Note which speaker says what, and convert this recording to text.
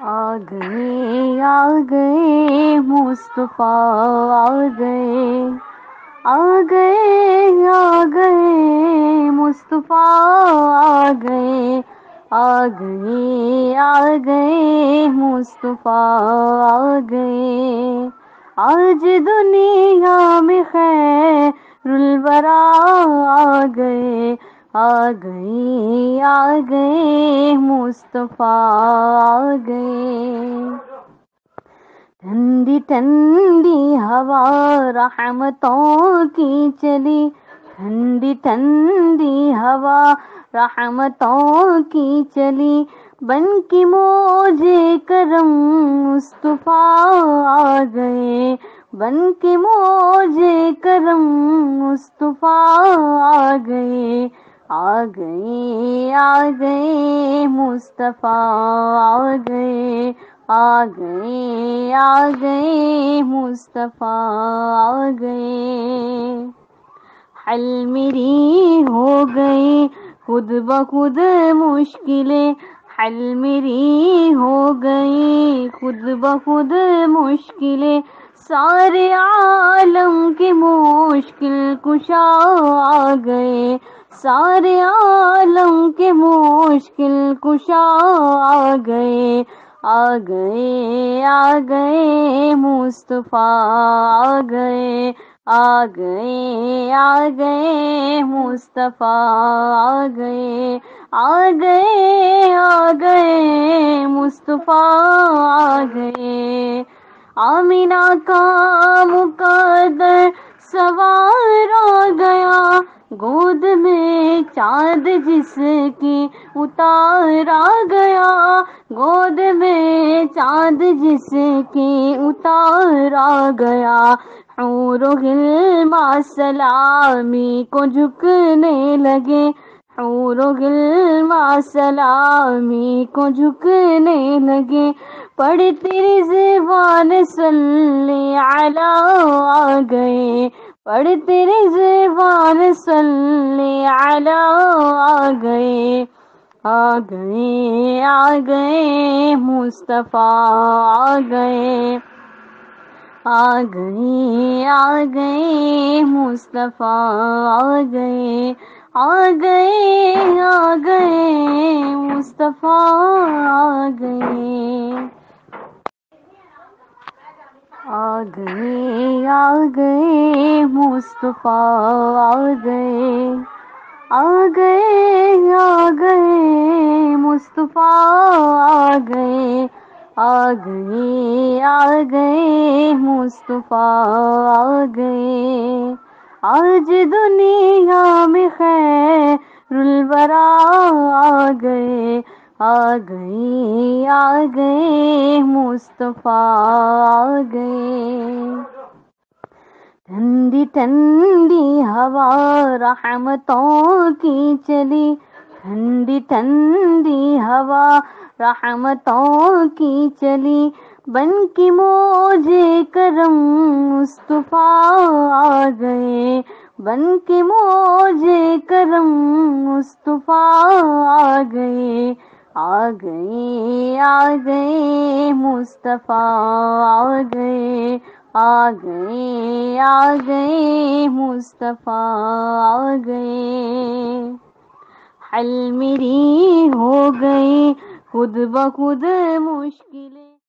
Speaker 1: آ گئے مصطفیٰ آ گئے، آ گئے آ گئے مصطفیٰ آ گئے، آ گئے آ گئے مصطفیٰ آ گئے، آج دنیا میں خیر الورا آ گئے، آ گئے آ گئے مصطفیٰ آ گئے، ٹھنڈی ٹھنڈی ہوا رحمتوں کی چلی، ٹھنڈی ٹھنڈی ہوا رحمتوں کی چلی، بن کی موجے کرم مصطفیٰ آ گئے، بن کے موجے کرم مصطفیٰ آ گئے، آ گئے آ گئے مصطفیٰ آ گئے، آ گئے آ گئے مصطفیٰ آ گئے، حل میری ہو گئی خود بخود مشکلیں، حل میری ہو گئی خود بخود مشکلیں، سارے عالم کے مشکل کشا آ گئے، سارے عالم کے مشکل کشا آ گئے، آ گئے آ گئے مصطفیٰ آ گئے، آ گئے آ گئے مصطفیٰ آ گئے، آ گئے آ گئے مصطفیٰ آ گئے، آمینہ کا مقدر سوار آ گیا، گود میں چاند جس کی اتار آ گیا، گود میں چاند جس کی اتار آ گیا، حور و غلمان سلامی کو جھکنے لگے، حور و غلمان سلامی کو جھکنے لگے، پڑھتی رضوان صلی علی آ گئے، پڑھتی رضوان صلی علی آ گئے، آ گئے آ گئے مصطفیٰ آ گئے، آ گئے آ گئے مصطفیٰ آ گئے، آ گئے آ گئے مصطفیٰ آ گئے، آ گئے آ گئے مصطفیٰ آ گئے، آ گئے آ گئے مصطفیٰ آ گئے، آ گئے آ گئے مصطفیٰ آ گئے، آج دنیا میں خیر الورا آ گئے، آ گئے آ گئے مصطفیٰ آ گئے، ٹھنڈی ٹھنڈی ہوا رحمتوں کی چلی، ٹھنڈی ٹھنڈی ہوا رحمتوں کی چلی، بن کی موجے کرم مصطفیٰ آ گئے، بن کے موجے کرم مصطفیٰ آ گئے، آ گئے آ گئے مصطفیٰ آ گئے، آ گئے آ گئے مصطفیٰ آ گئے، حل میری ہو گئی خود بخود مشکلیں۔